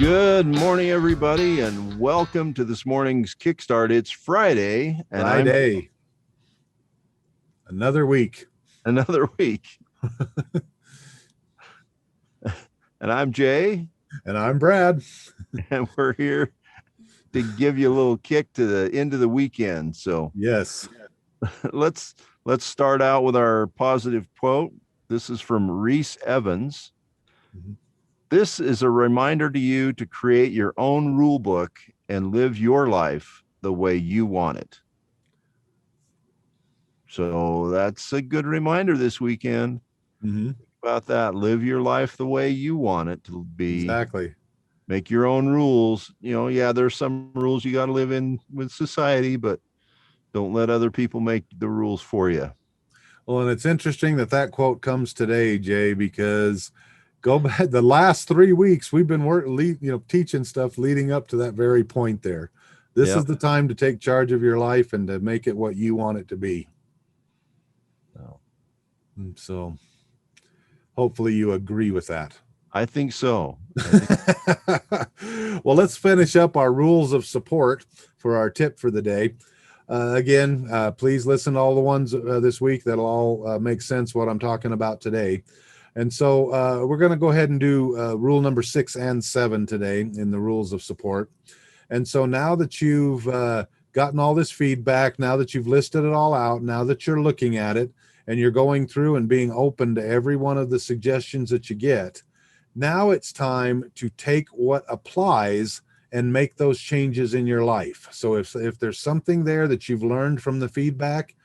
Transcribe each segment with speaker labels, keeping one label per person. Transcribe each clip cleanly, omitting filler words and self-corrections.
Speaker 1: Good morning, everybody, and welcome to this morning's Kickstart. It's Friday, and
Speaker 2: Friday. Another week.
Speaker 1: another week. And I'm Jay,
Speaker 2: And I'm Brad.
Speaker 1: and we're here to give you a little kick to the end of the weekend. So
Speaker 2: Yes.
Speaker 1: let's start out with our positive quote. This is from Reese Evans.
Speaker 2: Mhm.
Speaker 1: This is a reminder to you to create your own rule book and live your life the way you want it. So that's a good reminder this weekend
Speaker 2: Mhm.
Speaker 1: about that. Live your life the way you want it to be.
Speaker 2: Exactly.
Speaker 1: Make your own rules. Yeah, there's some rules you got to live in with society, but don't let other people make the rules for you.
Speaker 2: Well, and it's interesting that quote comes today, Jay, because go back the last 3 weeks we've been teaching stuff leading up to that very point there. This is
Speaker 1: Yep.
Speaker 2: the time to take charge of your life and to make it what you want it to be.
Speaker 1: So,
Speaker 2: So hopefully you agree with that.
Speaker 1: I think so.
Speaker 2: Well, let's finish up our rules of support for our tip for the day. Again, please listen to all the ones this week. That'll all make sense what I'm talking about today. And so we're going to go ahead and do rule number 6 and 7 today in the rules of support. And so now that you've gotten all this feedback, now that you've listed it all out, now that you're looking at it and you're going through and being open to every one of the suggestions that you get, now it's time to take what applies and make those changes in your life. So if there's something there that you've learned from the feedback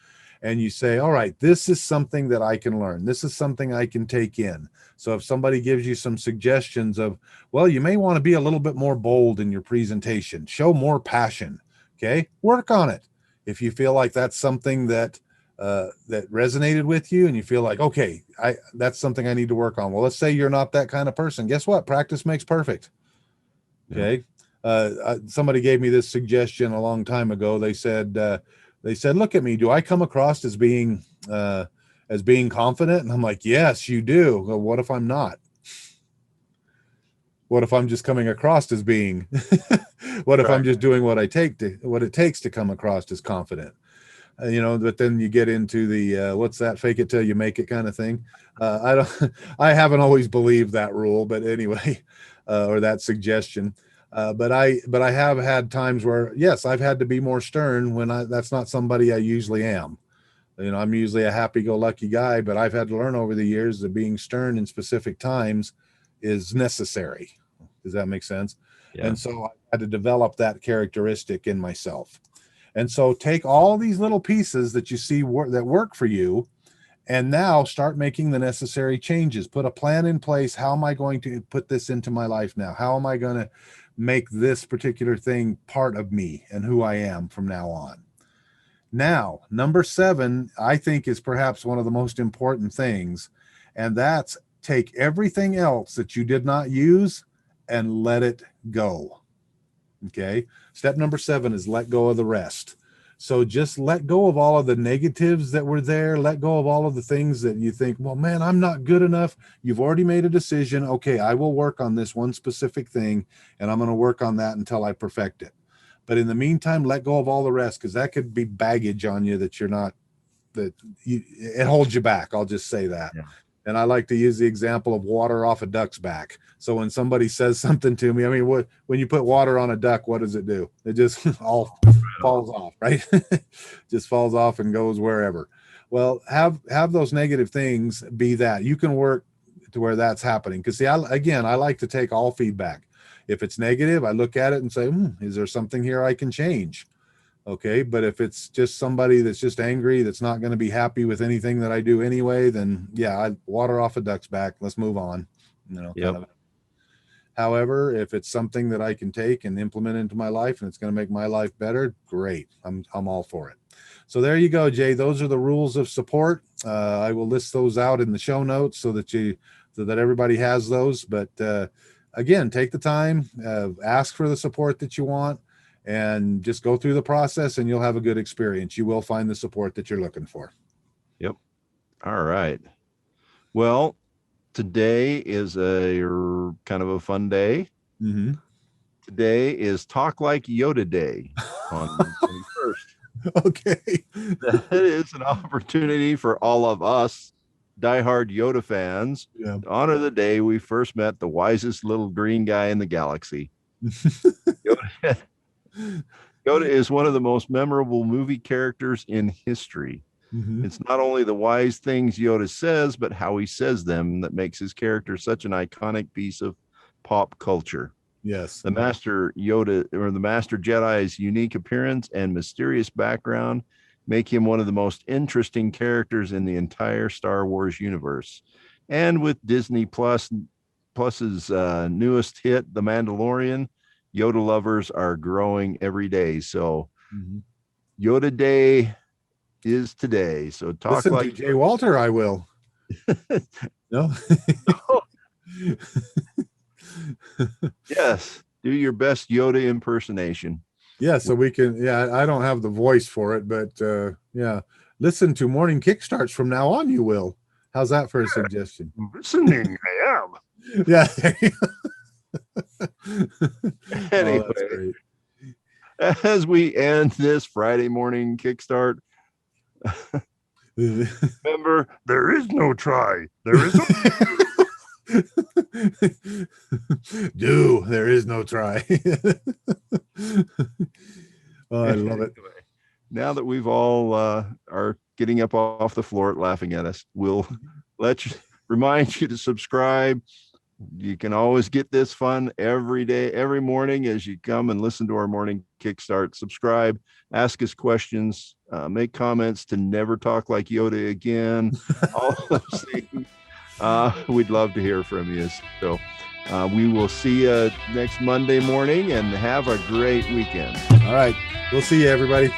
Speaker 2: and you say, all right, this is something that I can learn, this is something I can take in. So if somebody gives you some suggestions of, well, you may want to be a little bit more bold in your presentation, show more passion, okay, work on it. If you feel like that's something that that resonated with you and you feel like, okay, that's something I need to work on. Well, let's say you're not that kind of person. Guess what? Practice makes perfect. Okay. Somebody gave me this suggestion a long time ago. They said, look at me. Do I come across as being confident? And I'm like, yes, you do. Well, what if I'm not? What if I'm just coming across as being? What if I'm just doing what it takes to come across as confident? But then you get into the what's that, fake it till you make it kind of thing. I haven't always believed that rule, but anyway, or that suggestion. But I have had times where, yes, I've had to be more stern when that's not somebody I usually am. I'm usually a happy-go-lucky guy, but I've had to learn over the years that being stern in specific times is necessary. Does that make sense?
Speaker 1: Yeah.
Speaker 2: And so I had to develop that characteristic in myself. And so take all these little pieces that you see that work for you, and now start making the necessary changes. Put a plan in place. How am I going to put this into my life now? How am I going to make this particular thing part of me and who I am from now on? Now, number 7, I think, is perhaps one of the most important things, and that's take everything else that you did not use and let it go. Okay. Step number 7 is let go of the rest. So just let go of all of the negatives that were there. Let go of all of the things that you think, well, man, I'm not good enough. You've already made a decision. Okay, I will work on this one specific thing, and I'm going to work on that until I perfect it. But in the meantime, let go of all the rest, because that could be baggage on you that you're not, it holds you back. I'll just say that.
Speaker 1: Yeah.
Speaker 2: And I like to use the example of water off a duck's back. So when somebody says something to me, I mean, when you put water on a duck, what does it do? It just all falls off, right? Just falls off and goes wherever. Well, have those negative things be that. You can work to where that's happening. Because see, I like to take all feedback. If it's negative, I look at it and say, is there something here I can change? Okay, but if it's just somebody that's just angry, that's not going to be happy with anything that I do anyway, then yeah, I water off a duck's back. Let's move on.
Speaker 1: Yep.
Speaker 2: Kind of. However, if it's something that I can take and implement into my life and it's going to make my life better, great. I'm all for it. So there you go, Jay. Those are the rules of support. I will list those out in the show notes so that everybody has those. But again, take the time, ask for the support that you want, and just go through the process, and you'll have a good experience. You will find the support that you're looking for.
Speaker 1: Yep. All right. Well, today is a kind of a fun day.
Speaker 2: Mm-hmm.
Speaker 1: Today is Talk Like Yoda Day on the 21st.
Speaker 2: Okay.
Speaker 1: That is an opportunity for all of us diehard Yoda fans
Speaker 2: Yeah.
Speaker 1: to honor the day we first met the wisest little green guy in the galaxy. Yoda, Yoda is one of the most memorable movie characters in history.
Speaker 2: Mhm.
Speaker 1: It's not only the wise things Yoda says, but how he says them that makes his character such an iconic piece of pop culture.
Speaker 2: Yes.
Speaker 1: The Master Yoda or the Master Jedi's unique appearance and mysterious background make him one of the most interesting characters in the entire Star Wars universe. And with Disney Plus's newest hit, The Mandalorian, Yoda lovers are growing every day. So
Speaker 2: Mhm.
Speaker 1: Yoda Day is today. So talk
Speaker 2: Listen to
Speaker 1: like
Speaker 2: Jay Walter, I will. No.
Speaker 1: yes, do your best Yoda impersonation.
Speaker 2: Yeah, so we can. Yeah, I don't have the voice for it, but yeah, listen to morning kickstarts from now on. You will. How's that for a suggestion?
Speaker 1: Listening, I am.
Speaker 2: Yeah.
Speaker 1: Anyway,
Speaker 2: Oh, that's great.
Speaker 1: as we end this Friday morning Kickstart, remember, there is no try. There is no
Speaker 2: do. There is no try. Oh, I love it.
Speaker 1: Anyway, now that we've all are getting up off the floor laughing at us, we'll remind you to subscribe. You can always get this fun every day, every morning as you come and listen to our morning Kickstart. Subscribe, ask us questions, make comments to never talk like Yoda again. All those things. We'd love to hear from you. So we will see you next Monday morning and have a great weekend.
Speaker 2: All right. We'll see you, everybody.